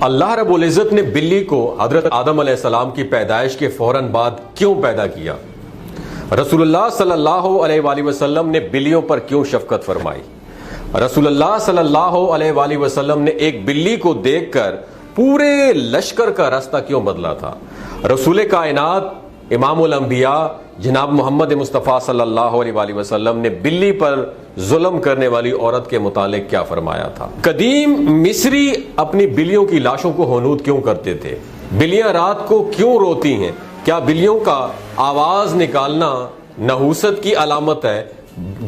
اللہ رب العزت نے بلی کو حضرت آدم علیہ السلام کی پیدائش کے فوراً بعد کیوں پیدا کیا؟ رسول اللہ صلی اللہ علیہ وآلہ وسلم نے بلیوں پر کیوں شفقت فرمائی؟ رسول اللہ صلی اللہ علیہ وآلہ وسلم نے ایک بلی کو دیکھ کر پورے لشکر کا راستہ کیوں بدلا تھا؟ رسول کائنات امام الانبیاء جناب محمد مصطفیٰ صلی اللہ علیہ وآلہ وسلم نے بلی پر ظلم کرنے والی عورت کے متعلق کیا فرمایا تھا؟ قدیم مصری اپنی بلیوں کی لاشوں کو ہنود کیوں کرتے تھے؟ بلیاں رات کو کیوں روتی ہیں؟ کیا بلیوں کا آواز نکالنا نحوست کی علامت ہے؟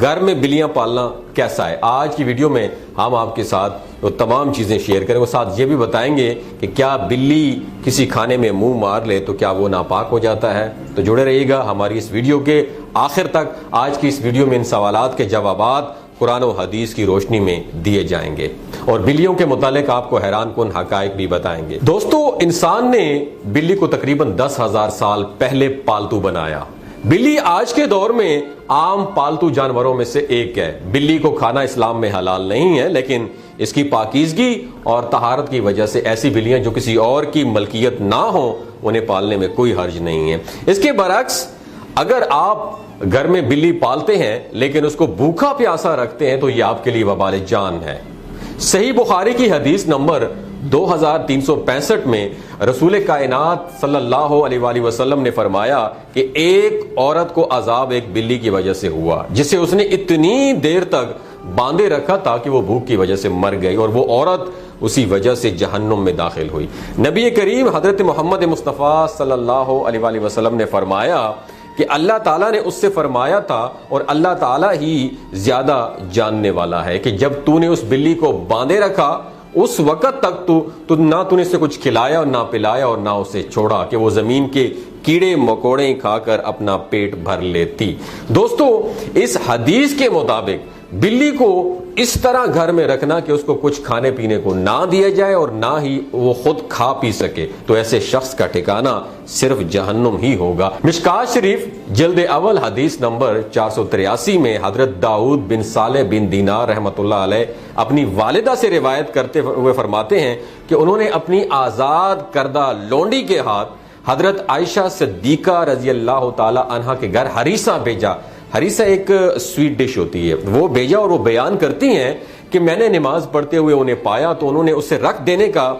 گھر میں بلیاں پالنا کیسا ہے؟ آج کی ویڈیو میں ہم آپ کے ساتھ وہ تمام چیزیں شیئر کریں گے، ساتھ یہ بھی بتائیں گے کہ کیا بلی کسی کھانے میں منہ مار لے تو کیا وہ ناپاک ہو جاتا ہے؟ تو جڑے رہیے گا ہماری اس ویڈیو کے آخر تک۔ آج کی اس ویڈیو میں ان سوالات کے جوابات قرآن و حدیث کی روشنی میں دیے جائیں گے اور بلیوں کے متعلق آپ کو حیران کن حقائق بھی بتائیں گے۔ دوستو، انسان نے بلی کو تقریباً 10,000 سال پہلے پالتو بنایا۔ بلی آج کے دور میں عام پالتو جانوروں میں سے ایک ہے۔ بلی کو کھانا اسلام میں حلال نہیں ہے، لیکن اس کی پاکیزگی اور طہارت کی وجہ سے ایسی بلیاں جو کسی اور کی ملکیت نہ ہوں انہیں پالنے میں کوئی حرج نہیں ہے۔ اس کے برعکس اگر آپ گھر میں بلی پالتے ہیں لیکن اس کو بھوکا پیاسا رکھتے ہیں تو یہ آپ کے لیے وبال جان ہے۔ صحیح بخاری کی حدیث نمبر 2365 میں رسول کائنات صلی اللہ علیہ وآلہ وسلم نے فرمایا کہ ایک عورت کو عذاب ایک بلی کی وجہ سے ہوا جسے اس نے اتنی دیر تک باندھے رکھا تھا کہ وہ بھوک کی وجہ سے مر گئی اور وہ عورت اسی وجہ سے جہنم میں داخل ہوئی۔ نبی کریم حضرت محمد مصطفیٰ صلی اللہ علیہ وآلہ وسلم نے فرمایا کہ اللہ تعالیٰ نے اس سے فرمایا تھا اور اللہ تعالیٰ ہی زیادہ جاننے والا ہے کہ جب تو نے اس بلی کو باندھے رکھا اس وقت تک تو نہ تو نے اسے کچھ کھلایا اور نہ پلایا اور نہ اسے چھوڑا کہ وہ زمین کے کیڑے مکوڑے کھا کر اپنا پیٹ بھر لیتی۔ دوستو، اس حدیث کے مطابق بلی کو اس طرح گھر میں رکھنا کہ اس کو کچھ کھانے پینے کو نہ دیا جائے اور نہ ہی وہ خود کھا پی سکے تو ایسے شخص کا ٹھکانہ صرف جہنم ہی ہوگا۔ مشکات شریف جلد اول حدیث نمبر 483 میں حضرت داؤد بن صالح بن دینار رحمۃ اللہ علیہ اپنی والدہ سے روایت کرتے ہوئے فرماتے ہیں کہ انہوں نے اپنی آزاد کردہ لونڈی کے ہاتھ حضرت عائشہ صدیقہ رضی اللہ تعالی عنہا کے گھر ہریسہ بھیجا۔ ہریسہ ایک سویٹ ڈش ہوتی ہے، وہ بھیجا اور وہ بیان کرتی ہیں کہ میں نے نماز پڑھتے ہوئے انہیں پایا تو انہوں نے اسے رکھ دینے کا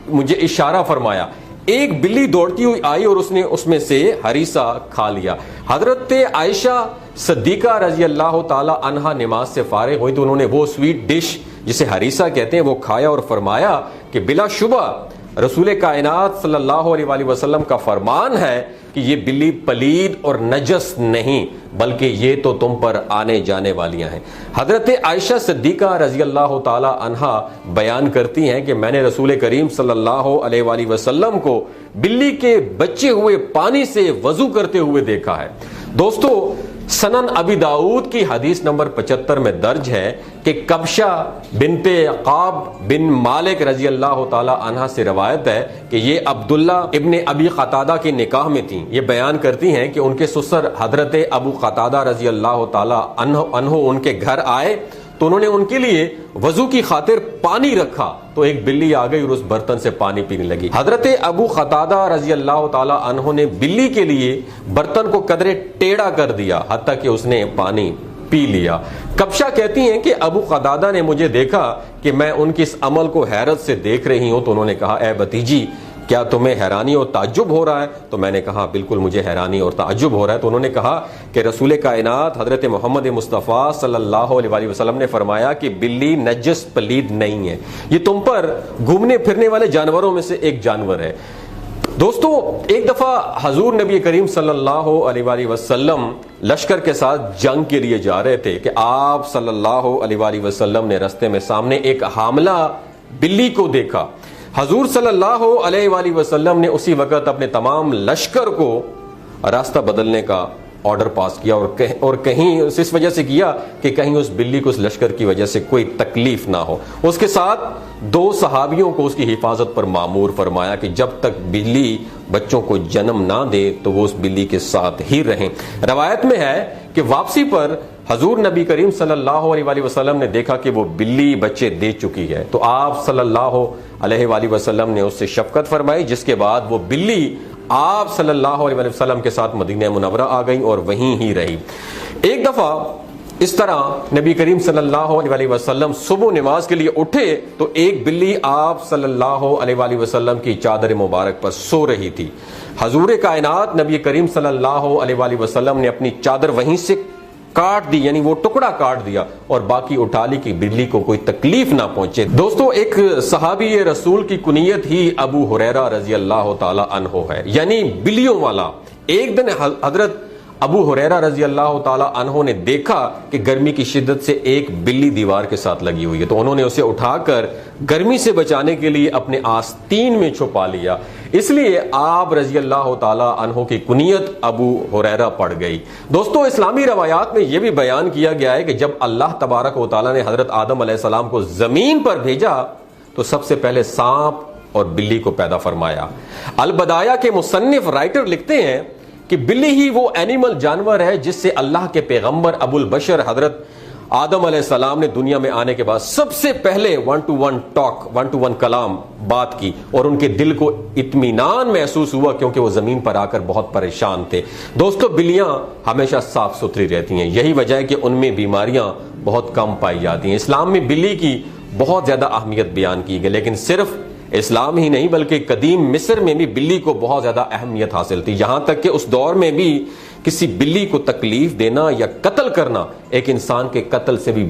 مجھے اشارہ فرمایا۔ ایک بلی دوڑتی ہوئی آئی اور اس نے اس میں سے ہریسہ کھا لیا۔ حضرت عائشہ صدیقہ رضی اللہ تعالی عنہا نماز سے فارغ ہوئی تو انہوں نے وہ سویٹ ڈش جسے ہریسہ کہتے ہیں وہ کھایا اور فرمایا کہ بلا شبہ رسول کائنات صلی اللہ علیہ وآلہ وسلم کا فرمان ہے کہ یہ بلی پلید اور نجس نہیں بلکہ یہ تو تم پر آنے جانے والیاں ہیں۔ حضرت عائشہ صدیقہ رضی اللہ تعالی عنہا بیان کرتی ہیں کہ میں نے رسول کریم صلی اللہ علیہ وآلہ وسلم کو بلی کے بچے ہوئے پانی سے وضو کرتے ہوئے دیکھا ہے۔ دوستو، سنن ابی داؤد کی حدیث نمبر 75 میں درج ہے کہ کبشہ بنت عقاب بن مالک رضی اللہ تعالی عنہ سے روایت ہے کہ یہ عبداللہ ابن ابی قتادہ کے نکاح میں تھیں۔ یہ بیان کرتی ہیں کہ ان کے سسر حضرت ابو قتادہ رضی اللہ تعالی عنہ ان کے گھر آئے تو انہوں نے ان کے لیے وضو کی خاطر پانی رکھا تو ایک بلی آ گئی اور اس برتن سے پانی پینے لگی۔ حضرت ابو قتادہ رضی اللہ تعالی عنہ نے بلی کے لیے برتن کو قدرے ٹیڑھا کر دیا حتیٰ کہ اس نے پانی پی لیا۔ کبشہ کہتی ہیں کہ ابو قتادہ نے مجھے دیکھا کہ میں ان کی اس عمل کو حیرت سے دیکھ رہی ہوں تو انہوں نے کہا اے بھتیجی کیا تمہیں حیرانی اور تعجب ہو رہا ہے؟ تو میں نے کہا بالکل مجھے حیرانی اور تعجب ہو رہا ہے۔ تو انہوں نے کہا کہ رسول کائنات حضرت محمد مصطفیٰ صلی اللہ علیہ وآلہ وسلم نے فرمایا کہ بلی نجس پلید نہیں ہے، یہ تم پر گھومنے پھرنے والے جانوروں میں سے ایک جانور ہے۔ دوستو، ایک دفعہ حضور نبی کریم صلی اللہ علیہ وآلہ وسلم لشکر کے ساتھ جنگ کے لیے جا رہے تھے کہ آپ صلی اللہ علیہ وآلہ وسلم نے رستے میں سامنے ایک حاملہ بلی کو دیکھا۔ حضور صلی اللہ علیہ وآلہ وسلم نے اسی وقت اپنے تمام لشکر کو راستہ بدلنے کا آرڈر پاس کیا اور کہیں اس وجہ سے کیا کہ کہیں اس بلی کو اس لشکر کی وجہ سے کوئی تکلیف نہ ہو۔ اس کے ساتھ 2 صحابیوں کو اس کی حفاظت پر مامور فرمایا کہ جب تک بلی بچوں کو جنم نہ دے تو وہ اس بلی کے ساتھ ہی رہیں۔ روایت میں ہے کہ واپسی پر حضور نبی کریم صلی اللہ علیہ وآلہ وسلم نے دیکھا کہ وہ بلی بچے دے چکی ہے، تو آپ صلی اللہ علیہ وآلہ وسلم نے اس سے شفقت فرمائی، جس کے بعد وہ بلی آپ صلی اللہ علیہ وآلہ وسلم کے ساتھ مدینہ منورہ آ گئی اور وہیں ہی رہی۔ ایک دفعہ اس طرح نبی کریم صلی اللہ علیہ وآلہ وسلم صبح نماز کے لیے اٹھے تو ایک بلی آپ صلی اللہ علیہ وآلہ وسلم کی چادر مبارک پر سو رہی تھی۔ حضور کائنات نبی کریم صلی اللہ علیہ وآلہ وسلم نے اپنی چادر وہیں سے کاٹ دی، یعنی وہ ٹکڑا کاٹ دیا اور باقی اٹھا لی کہ بلی کو کوئی تکلیف نہ پہنچے۔ دوستو، ایک صحابی رسول کی کنیت ہی ابو ہریرہ رضی اللہ تعالی عنہ ہے، یعنی بلیوں والا۔ ایک دن حضرت ابو ہریرہ رضی اللہ تعالی عنہ نے دیکھا کہ گرمی کی شدت سے ایک بلی دیوار کے ساتھ لگی ہوئی ہے، تو انہوں نے اسے اٹھا کر گرمی سے بچانے کے لیے اپنے آستین میں چھپا لیا، اس لیے آپ رضی اللہ تعالی عنہ کی کنیت ابو ہریرہ پڑ گئی۔ دوستو، اسلامی روایات میں یہ بھی بیان کیا گیا ہے کہ جب اللہ تبارک و تعالی نے حضرت آدم علیہ السلام کو زمین پر بھیجا تو سب سے پہلے سانپ اور بلی کو پیدا فرمایا۔ البدایہ کے مصنف رائٹر لکھتے ہیں کہ بلی ہی وہ اینیمل جانور ہے جس سے اللہ کے پیغمبر ابو البشر حضرت آدم علیہ السلام نے دنیا میں آنے کے بعد سب سے پہلے 1 to 1 کلام بات کی، اور ان کے دل کو اطمینان محسوس ہوا کیونکہ وہ زمین پر آ کر بہت پریشان تھے۔ دوستو، بلیاں ہمیشہ صاف ستھری رہتی ہیں، یہی وجہ ہے کہ ان میں بیماریاں بہت کم پائی جاتی ہیں۔ اسلام میں بلی کی بہت زیادہ اہمیت بیان کی گئی، لیکن صرف اسلام ہی نہیں بلکہ قدیم مصر میں بھی بلی کو بہت زیادہ اہمیت حاصل تھی، یہاں تک کہ اس دور میں بھی کسی بلی کو تکلیف دینا یا قتل کرنا ایک انسان کے قتل سے بھی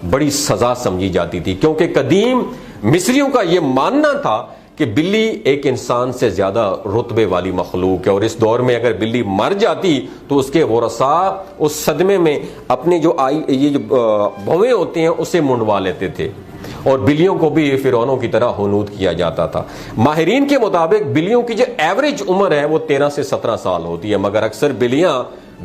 بڑی سزا سمجھی جاتی تھی، کیونکہ قدیم مصریوں کا یہ ماننا تھا کہ بلی ایک انسان سے زیادہ رتبے والی مخلوق ہے، اور اس دور میں اگر بلی مر جاتی تو اس کے ورثاء اس صدمے میں اپنے جو بھویں ہوتے ہیں اسے منڈوا لیتے تھے، اور بلیوں کو بھی فرعونوں کی طرح ہنود کیا جاتا تھا۔ ماہرین کے مطابق بلیوں کی جو ایوریج عمر ہے وہ 13 سے 17 سال ہوتی ہے، مگر اکثر بلیاں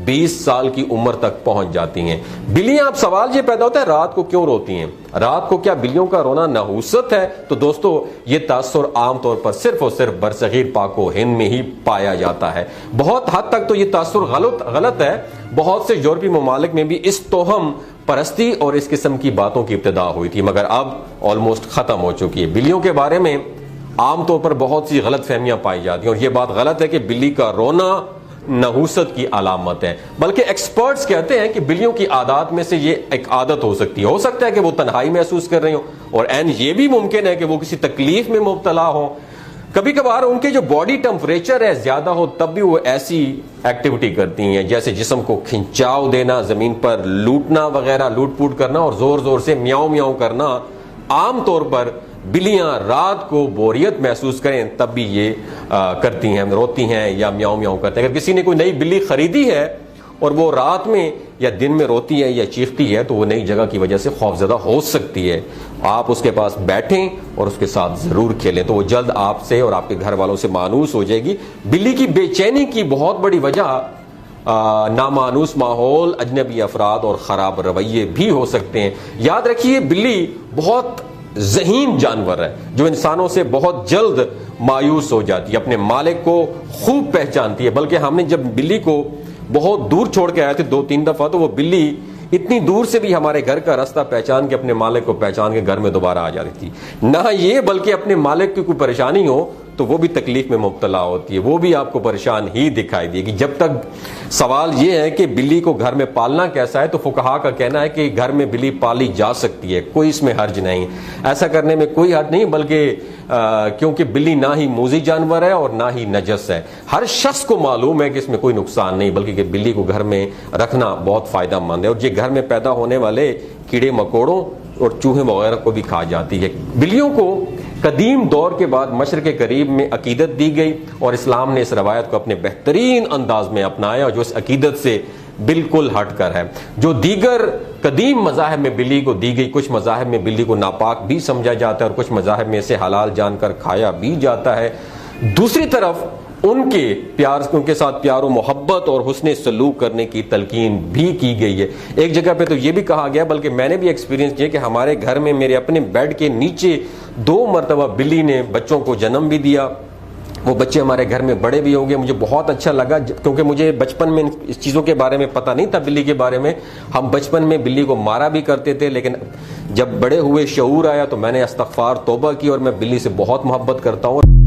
20 سال کی عمر تک پہنچ جاتی ہیں۔ بلیاں، اب سوال یہ پیدا ہوتا ہے رات کو کیوں روتی ہیں؟ رات کو کیا بلیوں کا رونا نحوست ہے؟ تو دوستو، یہ تاثر عام طور پر صرف اور صرف برصغیر پاک و ہند میں ہی پایا جاتا ہے۔ بہت حد تک تو یہ تاثر غلط ہے، بہت سے یورپی ممالک میں بھی اس توہم پرستی اور اس قسم کی باتوں کی ابتدا ہوئی تھی، مگر اب آلموسٹ ختم ہو چکی ہے۔ بلیوں کے بارے میں عام طور پر بہت سی غلط فہمیاں پائی جاتی ہیں، اور یہ بات غلط ہے کہ بلی کا رونا نحوست کی علامت ہے، بلکہ ایکسپرٹس کہتے ہیں کہ بلیوں کی عادات میں سے یہ ایک عادت ہو سکتا ہے کہ وہ تنہائی محسوس کر رہی ہوں، اور یہ بھی ممکن ہے کہ وہ کسی تکلیف میں مبتلا ہوں۔ کبھی کبھار ان کے جو باڈی ٹمپریچر ہے زیادہ ہو تب بھی وہ ایسی ایکٹیویٹی کرتی ہیں جیسے جسم کو کھنچاؤ دینا، زمین پر لوٹنا وغیرہ، لوٹ پوٹ کرنا اور زور زور سے میاؤں میاؤں کرنا۔ عام طور پر بلیاں رات کو بوریت محسوس کریں تب بھی یہ کرتی ہیں، روتی ہیں یا میاؤں میاؤں کرتے ہیں۔ اگر کسی نے کوئی نئی بلی خریدی ہے اور وہ رات میں یا دن میں روتی ہے یا چیختی ہے تو وہ نئی جگہ کی وجہ سے خوفزدہ ہو سکتی ہے۔ آپ اس کے پاس بیٹھیں اور اس کے ساتھ ضرور کھیلیں تو وہ جلد آپ سے اور آپ کے گھر والوں سے مانوس ہو جائے گی۔ بلی کی بے چینی کی بہت بڑی وجہ نامانوس ماحول، اجنبی افراد اور خراب رویے بھی ہو سکتے ہیں۔ یاد رکھیے، بلی بہت ذہین جانور ہے جو انسانوں سے بہت جلد مایوس ہو جاتی ہے، اپنے مالک کو خوب پہچانتی ہے، بلکہ ہم نے جب بلی کو بہت دور چھوڑ کے آئے تھے 2-3 دفعہ تو وہ بلی اتنی دور سے بھی ہمارے گھر کا راستہ پہچان کے اپنے مالک کو پہچان کے گھر میں دوبارہ آ جاتی تھی۔ نہ یہ بلکہ اپنے مالک کی کوئی پریشانی ہو تو وہ بھی تکلیف میں مبتلا ہوتی ہے، وہ بھی آپ کو پریشان ہی دکھائی دے گی۔ جب تک سوال یہ ہے کہ بلی کو گھر میں پالنا کیسا ہے، تو فقہا کا کہنا ہے کہ گھر میں بلی پالی جا سکتی ہے، کوئی اس میں حرج نہیں، ایسا کرنے میں کوئی حرج نہیں، بلکہ کیونکہ بلی نہ ہی موذی جانور ہے اور نہ ہی نجس ہے۔ ہر شخص کو معلوم ہے کہ اس میں کوئی نقصان نہیں، بلکہ کہ بلی کو گھر میں رکھنا بہت فائدہ مند ہے، اور یہ گھر میں پیدا ہونے والے کیڑے مکوڑوں اور چوہے وغیرہ کو بھی کھا جاتی ہے۔ بلیوں کو قدیم دور کے بعد مشرق قریب میں عقیدت دی گئی، اور اسلام نے اس روایت کو اپنے بہترین انداز میں اپنایا، جو اس عقیدت سے بالکل ہٹ کر ہے۔ جو دیگر قدیم مذاہب میں بلی کو دی گئی، کچھ مذاہب میں بلی کو ناپاک بھی سمجھا جاتا ہے اور کچھ مذاہب میں اسے حلال جان کر کھایا بھی جاتا ہے۔ دوسری طرف ان کے ساتھ پیار و محبت اور حسن سلوک کرنے کی تلقین بھی کی گئی ہے۔ ایک جگہ پہ تو یہ بھی کہا گیا، بلکہ میں نے بھی ایکسپیرینس کیا کہ ہمارے گھر میں میرے اپنے بیڈ کے نیچے 2 مرتبہ بلی نے بچوں کو جنم بھی دیا، وہ بچے ہمارے گھر میں بڑے بھی ہوں گے. مجھے بہت اچھا لگا کیونکہ مجھے بچپن میں اس چیزوں کے بارے میں پتہ نہیں تھا, بلی کے بارے میں. ہم بچپن میں بلی کو مارا بھی کرتے تھے, لیکن جب بڑے ہوئے شعور آیا تو میں نے استغفار توبہ کی اور میں بلی سے بہت محبت کرتا ہوں.